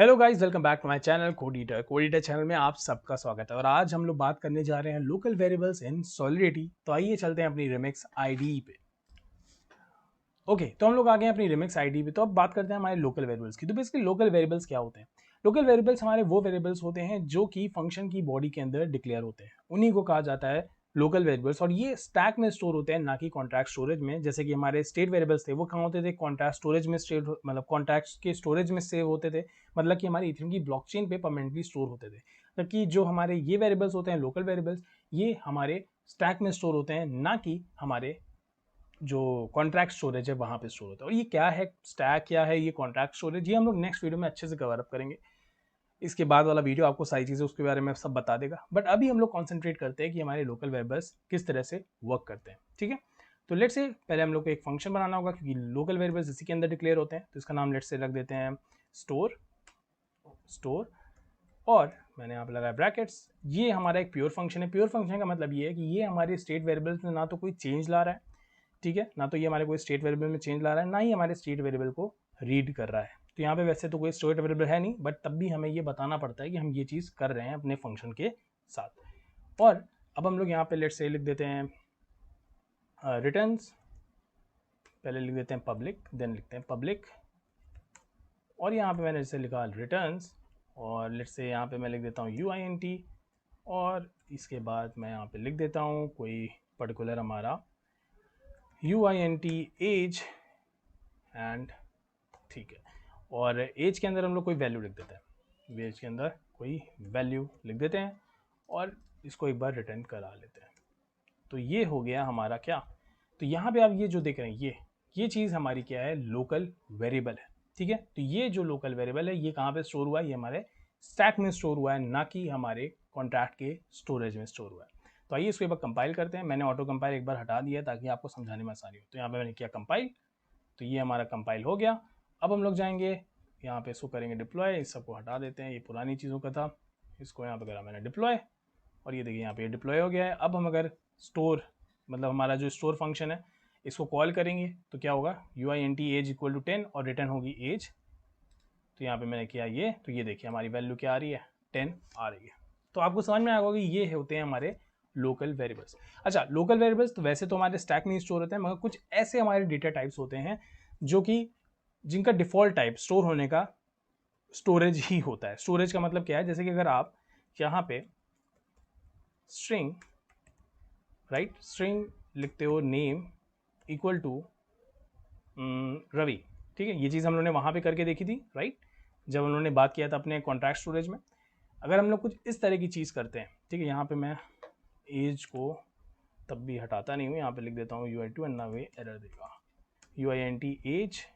Hello guys, welcome back to my channel Code Eater channel में आप सबका स्वागत है। और आज हम लोग बात करने जा रहे हैं लोकल वेरिएबल्स इन सॉलिडिटी। तो आइए चलते हैं अपनी रिमिक्स आईडी पे। ओके, तो हम लोग आ गए हैं अपनी रिमिक्स आईडी पे। तो अब बात करते हैं हमारे लोकल वेरिएबल्स की। तो बेसिकली लोकल वेरिएबल्स क्या होते हैं? लोकल वेरिएबल्स हमारे वो वेरिएबल्स होते हैं जो कि फंक्शन की बॉडी के अंदर डिक्लेयर होते हैं, उन्हीं को कहा जाता है लोकल वेरिएबल्स। और ये स्टैक में स्टोर होते हैं, ना कि कॉन्ट्रैक्ट स्टोरेज में। जैसे कि हमारे स्टेट वेरिएबल्स थे, वो कहाँ होते थे? कॉन्ट्रैक्ट स्टोरेज में स्टेट, मतलब कॉन्ट्रैक्ट्स के स्टोरेज में सेव होते थे। मतलब कि हमारी इथेरियम की ब्लॉकचेन पे परमानेंटली स्टोर होते थे। जबकि जो हमारे ये वेरिएबल्स होते हैं लोकल वेरिएबल्स, ये हमारे स्टैक में स्टोर होते हैं, ना कि हमारे जो कॉन्ट्रैक्ट स्टोरेज है वहां पे स्टोर होता है। और ये क्या है स्टैक, क्या है ये कॉन्ट्रैक्ट स्टोरेज, ये हम लोग नेक्स्ट वीडियो में अच्छे से कवर अप करेंगे। इसके बाद वाला वीडियो आपको सारी चीज़ें उसके बारे में सब बता देगा। बट अभी हम लोग कॉन्सेंट्रेट करते हैं कि हमारे लोकल वेरिएबल्स किस तरह से वर्क करते हैं। ठीक है, तो लेट्स से पहले हम लोग को एक फंक्शन बनाना होगा, क्योंकि लोकल वेरिएबल्स इसी के अंदर डिक्लेयर होते हैं। तो इसका नाम लेट्स से रख देते हैं स्टोर। और मैंने यहाँ पे लगाया ब्रैकेट्स। ये हमारा एक प्योर फंक्शन है। प्योर फंक्शन का मतलब ये है कि ये हमारे स्टेट वेरिएबल्स में ना तो कोई चेंज ला रहा है, ठीक है, ना तो ये हमारे कोई स्टेट वेरिएबल में चेंज ला रहा है, ना ही हमारे स्टेट वेरिएबल को रीड कर रहा है। तो यहाँ पे वैसे तो कोई स्टेट वेरिएबल है नहीं, बट तब भी हमें ये बताना पड़ता है कि हम ये चीज़ कर रहे हैं अपने फंक्शन के साथ। और अब हम लोग यहाँ पे लेट्स से लिख देते हैं रिटर्न्स। पहले लिख देते हैं पब्लिक, देन लिखते हैं पब्लिक। और यहाँ पे मैंने जैसे लिखा रिटर्न्स, और लेट्स से यहाँ पे मैं लिख देता हूँ UINT। और इसके बाद मैं यहाँ पे लिख देता हूँ कोई पर्टिकुलर हमारा UINT एज एंड, ठीक है। और एज के अंदर हम लोग कोई वैल्यू लिख देते हैं, एज के अंदर कोई वैल्यू लिख देते हैं और इसको एक बार रिटर्न करा लेते हैं। तो ये हो गया हमारा क्या, तो यहाँ पे आप ये जो देख रहे हैं ये चीज़ हमारी क्या है, लोकल वेरिएबल है। ठीक है, तो ये जो लोकल वेरिएबल है ये कहाँ पे स्टोर हुआ है? ये हमारे स्टैक में स्टोर हुआ है, ना कि हमारे कॉन्ट्रैक्ट के स्टोरेज में स्टोर हुआ है। तो आइए इसको एक बार कंपाइल करते हैं। मैंने ऑटो कंपाइल एक बार हटा दिया ताकि आपको समझाने में आसानी हो। तो यहाँ पे मैंने किया कंपाइल, तो ये हमारा कंपाइल हो गया। अब हम लोग जाएंगे यहाँ पे, इसको करेंगे डिप्लॉय। इस सबको हटा देते हैं, ये पुरानी चीज़ों का था। इसको यहाँ पे करा मैंने डिप्लॉय, और ये देखिए यहाँ पे डिप्लॉय हो गया है। अब हम अगर स्टोर, मतलब हमारा जो स्टोर फंक्शन है, इसको कॉल करेंगे तो क्या होगा? UINT एज इक्वल टू 10 और रिटर्न होगी एज। तो यहाँ पे मैंने किया ये, तो ये देखिए हमारी वैल्यू क्या आ रही है, 10 आ रही है। तो आपको समझ में आएगा कि ये होते हैं हमारे लोकल वेरिएबल्स। अच्छा, लोकल वेरिएबल्स तो वैसे तो हमारे स्टैक में स्टोर होते हैं, मगर कुछ ऐसे हमारे डेटा टाइप्स होते हैं जो कि जिनका डिफॉल्ट टाइप स्टोर होने का स्टोरेज ही होता है। स्टोरेज का मतलब क्या है? जैसे कि अगर आप यहाँ पे स्ट्रिंग, राइट, स्ट्रिंग लिखते हो नेम इक्वल टू रवि, ठीक है, ये चीज़ हम लोगों ने वहाँ पे करके देखी थी, राइट, जब उन्होंने बात किया था अपने कॉन्ट्रैक्ट स्टोरेज में। अगर हम लोग कुछ इस तरह की चीज़ करते हैं, ठीक है, यहाँ पे मैं एज को तब भी हटाता नहीं हूँ, यहाँ पे लिख देता हूँ UI2 वरना वे एरर देगा। UINT as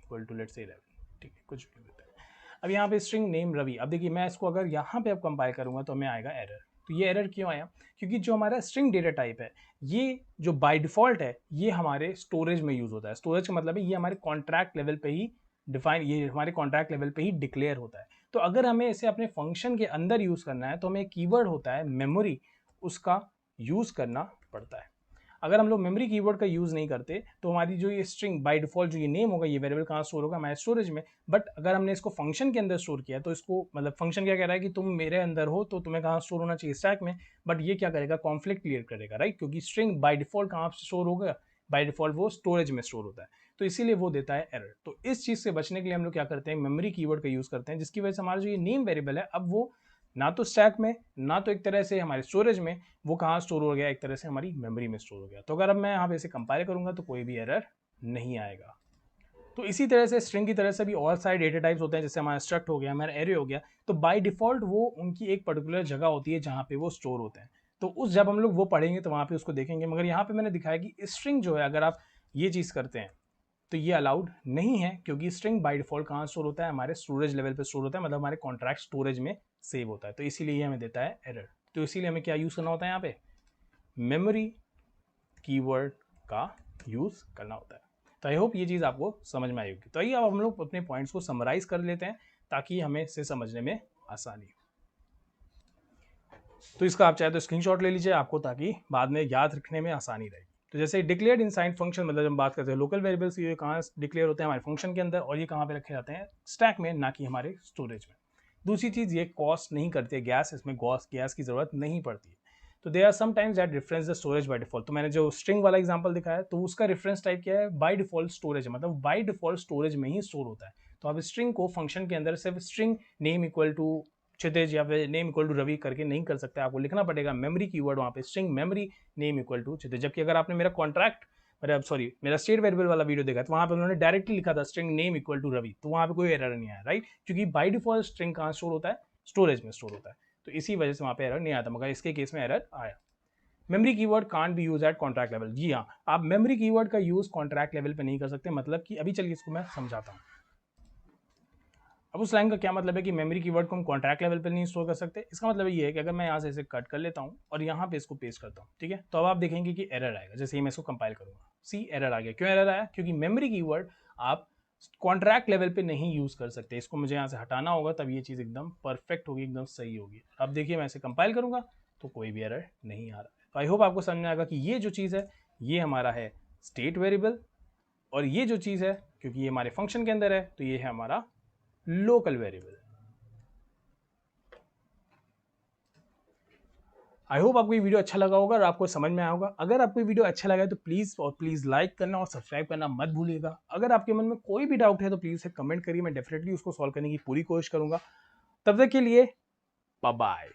equal to let's say 11, ठीक है, कुछ भी देते हैं। अब यहाँ पे स्ट्रिंग नेम रवि, अब देखिए मैं इसको अगर यहाँ पे अब कंपाइल करूँगा तो हमें आएगा एरर। तो ये एरर क्यों आया? क्योंकि जो हमारा स्ट्रिंग डेटा टाइप है, ये जो बाय डिफॉल्ट है, ये हमारे स्टोरेज में यूज होता है। स्टोरेज का मतलब है ये हमारे कॉन्ट्रैक्ट लेवल पे ही डिफाइन, ये हमारे कॉन्ट्रैक्ट लेवल पे ही डिक्लेयर होता है। तो अगर हमें इसे अपने फंक्शन के अंदर यूज करना है तो हमें कीवर्ड होता है मेमोरी, उसका यूज करना पड़ता है। अगर हम लोग मेमोरी कीवर्ड का यूज़ नहीं करते तो हमारी जो ये स्ट्रिंग बाय डिफॉल्ट जो ये नेम होगा, ये वेरिएबल कहाँ स्टोर होगा? हमारे स्टोरेज में। बट अगर हमने इसको फंक्शन के अंदर स्टोर किया तो इसको, मतलब फंक्शन क्या कह रहा है कि तुम मेरे अंदर हो तो तुम्हें कहाँ स्टोर होना चाहिए? स्टैक में। बट ये क्या करेगा? कॉन्फ्लिक्ट क्लियर करेगा, राइट, क्योंकि स्ट्रिंग बाय डिफॉल्ट कहाँ स्टोर होगा? बाय डिफॉल्ट वो स्टोरेज में स्टोर होता है, तो इसीलिए वो देता है एरर। तो इस चीज़ से बचने के लिए हम लोग क्या करते हैं? मेमोरी कीवर्ड का यूज़ करते हैं, जिसकी वजह से हमारा जो ये नेम वेरिएबल है, अब वो ना तो स्टैक में, ना तो एक तरह से हमारे स्टोरेज में, वो कहाँ स्टोर हो गया? एक तरह से हमारी मेमोरी में स्टोर हो गया। तो अगर अब मैं यहाँ पे इसे कंपाइल करूंगा तो कोई भी एरर नहीं आएगा। तो इसी तरह से स्ट्रिंग की तरह से भी और सारे डेटा टाइप्स होते हैं, जैसे हमारा स्ट्रक्ट हो गया, हमारा एरे हो गया। तो बाय डिफॉल्ट वो उनकी एक पर्टिकुलर जगह होती है जहाँ पे वो स्टोर होते हैं। तो उस जब हम लोग वो पढ़ेंगे तो वहाँ पे उसको देखेंगे। मगर यहाँ पे मैंने दिखाया कि स्ट्रिंग जो है, अगर आप ये चीज़ करते हैं तो ये अलाउड नहीं है, क्योंकि स्ट्रिंग बाय डिफॉल्ट कहाँ स्टोर होता है? हमारे स्टोरेज लेवल पे स्टोर होता है, मतलब हमारे कॉन्ट्रैक्ट स्टोरेज में सेव होता है। तो इसीलिए ये हमें देता है एरर। तो इसीलिए हमें क्या यूज़ करना होता है? यहाँ पे मेमोरी कीवर्ड का यूज़ करना होता है। तो आई होप ये चीज़ आपको समझ में आई होगी। तो आइए अब हम लोग अपने पॉइंट्स को समराइज कर लेते हैं ताकि हमें इसे समझने में आसानी हो। तो इसका आप चाहे तो स्क्रीनशॉट ले लीजिए आपको, ताकि बाद में याद रखने में आसानी रहेगी। तो जैसे डिक्लेयर्ड इनसाइड फंक्शन, मतलब जब हम बात करते हैं लोकल वेरिएबल्स, ये कहाँ डिक्लेयर होते हैं हमारे फंक्शन के अंदर, और ये कहाँ पे रखे जाते हैं स्टैक में, ना कि हमारे स्टोरेज में। दूसरी चीज़, ये कॉस्ट नहीं करती है गैस, इसमें गैस की ज़रूरत नहीं पड़ती है। तो they are sometimes that reference the storage by default. तो मैंने जो स्ट्रिंग वाला एग्जांपल दिखाया तो उसका रेफरेंस टाइप क्या है, बाय डिफॉल्ट स्टोरेज है, मतलब बाय डिफॉल्ट स्टोरेज में ही स्टोर होता है। तो आप स्ट्रिंग को फंक्शन के अंदर सिर्फ स्ट्रिंग नेम इक्वल टू क्षितिज या फिर नेम इक्वल टू रवि करके नहीं कर सकते, आपको लिखना पड़ेगा मेमोरी कीवर्ड वहाँ पे, string memory name equal to Kshitij. जबकि अगर आपने मेरा कॉन्ट्रैक्ट मेरा स्टेट वेरिएबल वाला वीडियो देखा तो वहाँ पे उन्होंने डायरेक्टली लिखा था string name equal to Ravi, तो वहाँ पे कोई एरर नहीं आया, राइट, क्योंकि बाय डिफॉल्ट स्ट्रिंग कहाँ स्टोर होता है, स्टोरेज में स्टोर होता है। तो इसी वजह से वहाँ पे एरर नहीं आता, मगर इसके केस में एरर आया। Memory keyword can't be use at contract level. जी हाँ, आप मेमोरी कीवर्ड का यूज कॉन्ट्रैक्ट लेवल पे नहीं कर सकते, मतलब कि अभी चलिए इसको मैं समझाता हूँ। अब उस लाइन का क्या मतलब है कि मेमोरी कीवर्ड को हम कॉन्ट्रैक्ट लेवल पे नहीं स्टोर कर सकते। इसका मतलब ये है कि अगर मैं यहाँ से इसे कट कर लेता हूँ और यहाँ पे इसको पेस्ट करता हूँ, ठीक है, तो अब आप देखेंगे कि एरर आएगा। जैसे ही मैं इसको कंपाइल करूंगा, सी एरर आ गया। क्यों एरर आया? क्योंकि मेमोरी कीवर्ड आप कॉन्ट्रैक्ट लेवल पे नहीं यूज कर सकते। इसको मुझे यहाँ से हटाना होगा, तब ये चीज़ एकदम परफेक्ट होगी, एकदम सही होगी। अब देखिए मैं इसे कंपाइल करूंगा तो कोई भी एरर नहीं आ रहा है। तो आई होप आपको समझ में आएगा कि ये जो चीज़ है ये हमारा है स्टेट वेरिएबल, और ये जो चीज़ है क्योंकि ये हमारे फंक्शन के अंदर है तो ये है हमारा लोकल वेरिएबल। आई होप आपको ये वीडियो अच्छा लगा होगा और आपको समझ में आया होगा। अगर आपको ये वीडियो अच्छा लगा है तो प्लीज़ लाइक करना और सब्सक्राइब करना मत भूलिएगा। अगर आपके मन में कोई भी डाउट है तो प्लीज़ कमेंट करिए, मैं डेफिनेटली उसको सॉल्व करने की पूरी कोशिश करूंगा। तब तक के लिए बाय बाय।